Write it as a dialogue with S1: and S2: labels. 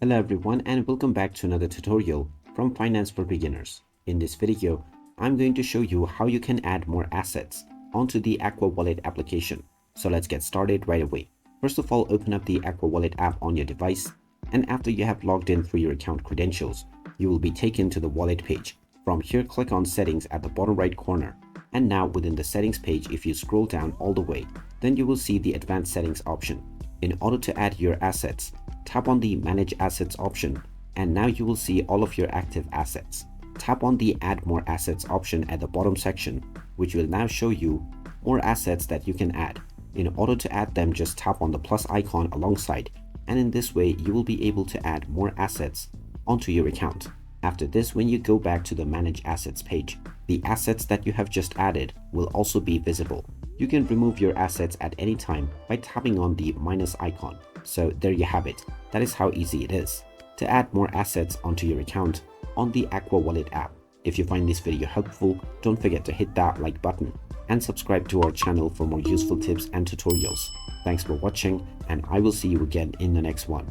S1: Hello everyone and welcome back to another tutorial from Finance for Beginners. In this video, I'm going to show you how you can add more assets onto the Aqua Wallet application. So let's get started right away. First of all, open up the Aqua Wallet app on your device, and after you have logged in through your account credentials, you will be taken to the wallet page. From here, click on Settings at the bottom right corner. And now within the settings page, if you scroll down all the way, then you will see the advanced settings option. In order to add your assets, tap on the Manage Assets option, and now you will see all of your active assets. Tap on the Add More Assets option at the bottom section, which will now show you more assets that you can add. In order to add them, just tap on the plus icon alongside, and in this way you will be able to add more assets onto your account. After this, when you go back to the Manage Assets page, the assets that you have just added will also be visible. You can remove your assets at any time by tapping on the minus icon. So there you have it. That is how easy it is to add more assets onto your account on the Aqua Wallet app. If you find this video helpful, don't forget to hit that like button and subscribe to our channel for more useful tips and tutorials. Thanks for watching, and I will see you again in the next one.